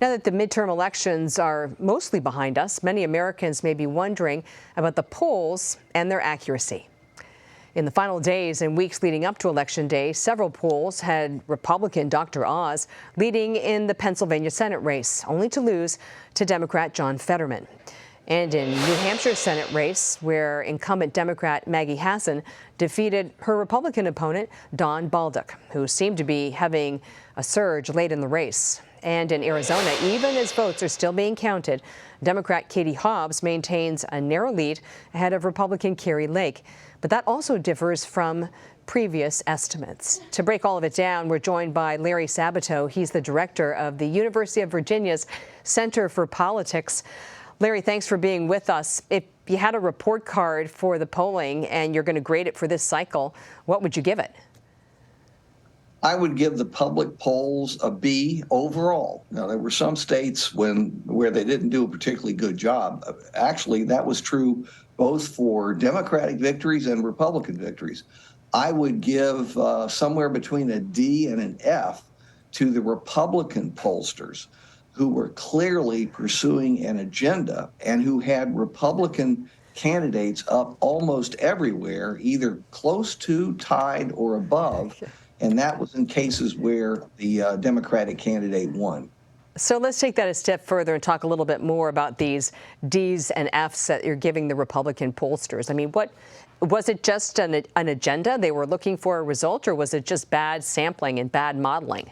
Now that the midterm elections are mostly behind us, many Americans may be wondering about the polls and their accuracy. In the final days and weeks leading up to Election Day, several polls had Republican Dr. Oz leading in the Pennsylvania Senate race, only to lose to Democrat John Fetterman. And in New Hampshire Senate race, where incumbent Democrat Maggie Hassan defeated her Republican opponent, Don Baldock, who seemed to be having a surge late in the race. And in Arizona, even as votes are still being counted, Democrat Katie Hobbs maintains a narrow lead ahead of Republican Carrie Lake. But that also differs from previous estimates. To break all of it down, we're joined by Larry Sabato. He's the director of the University of Virginia's Center for Politics. Larry, thanks for being with us. If you had a report card for the polling and you're going to grade it for this cycle, what would you give it? I would give the public polls a B overall. Now, there were some states where they didn't do a particularly good job. Actually, that was true both for Democratic victories and Republican victories. I would give somewhere between a D and an F to the Republican pollsters who were clearly pursuing an agenda and who had Republican candidates up almost everywhere, either close to, tied, or above. And that was in cases where the Democratic candidate won. So let's take that a step further and talk a little bit more about these Ds and Fs that you're giving the Republican pollsters. I mean, what was it just an agenda? They were looking for a result, or was it just bad sampling and bad modeling?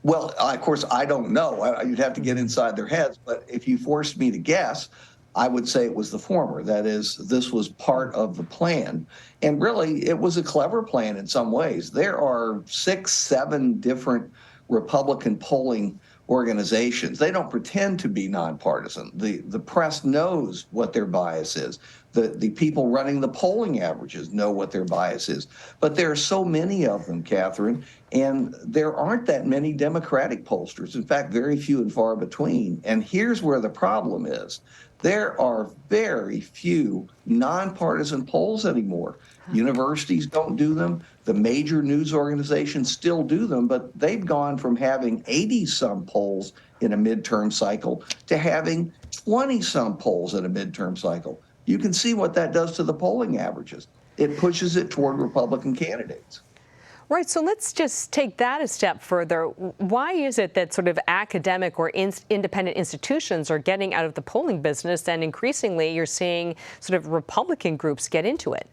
Well, of course, I don't know. You'd have to get inside their heads. But if you forced me to guess, I would say it was the former. That is, this was part of the plan. And really, it was a clever plan in some ways. There are 6, 7 different Republican polling organizations. They don't pretend to be nonpartisan. The press knows what their bias is. The people running the polling averages know what their bias is. But there are so many of them, Catherine, and there aren't that many Democratic pollsters. In fact, very few and far between. And here's where the problem is. There are very few nonpartisan polls anymore. Universities don't do them. The major news organizations still do them, but they've gone from having 80-some polls in a midterm cycle to having 20-some polls in a midterm cycle. You can see what that does to the polling averages. It pushes it toward Republican candidates. Right. So let's just take that a step further. Why is it that sort of academic or independent institutions are getting out of the polling business, and increasingly you're seeing sort of Republican groups get into it?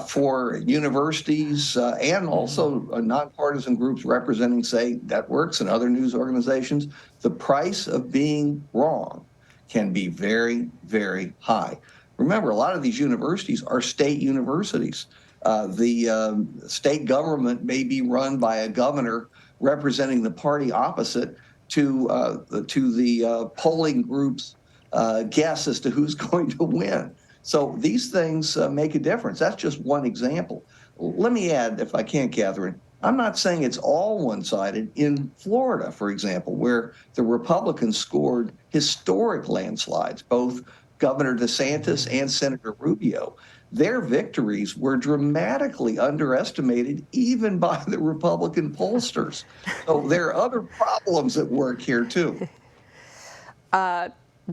For universities and also nonpartisan groups representing, say, networks and other news organizations, the price of being wrong can be very, very high. Remember, a lot of these universities are state universities. The state government may be run by a governor representing the party opposite to the polling group's guess as to who's going to win. So these things make a difference. That's just one example. Let me add, if I can, Catherine, I'm not saying it's all one-sided. In Florida, for example, where the Republicans scored historic landslides, both Governor DeSantis and Senator Rubio, their victories were dramatically underestimated even by the Republican pollsters. So there are other problems at work here, too.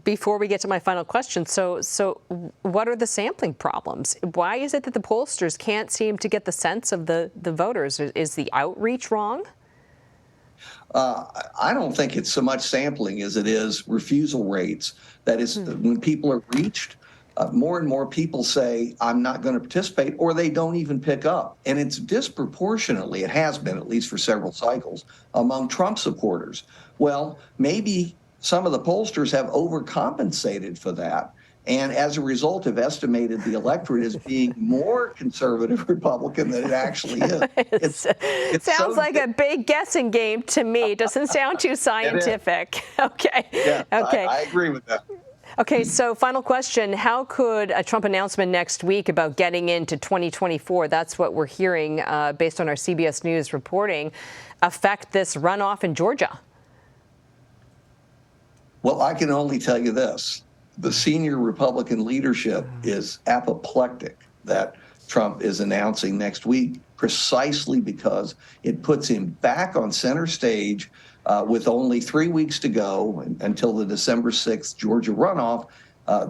Before we get to my final question, so what are the sampling problems? Why is it that the pollsters can't seem to get the sense of the voters? Is the outreach wrong? I don't think it's so much sampling as it is refusal rates. That is, when people are reached, more and more people say, I'm not going to participate, or they don't even pick up. And it's disproportionately, it has been, at least for several cycles, among Trump supporters. Well, maybe some of the pollsters have overcompensated for that, and as a result have estimated the electorate as being more conservative Republican than it actually is. It sounds like a big guessing game to me. It doesn't sound too scientific. Okay. Yeah, okay. I agree with that. Okay, so final question. How could a Trump announcement next week about getting into 2024, that's what we're hearing based on our CBS News reporting, affect this runoff in Georgia? Well, I can only tell you this. The senior Republican leadership is apoplectic that Trump is announcing next week precisely because it puts him back on center stage with only 3 weeks to go until the December 6th Georgia runoff.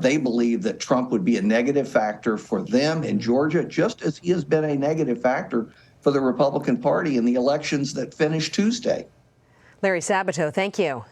They believe that Trump would be a negative factor for them in Georgia, just as he has been a negative factor for the Republican Party in the elections that finished Tuesday. Larry Sabato, thank you.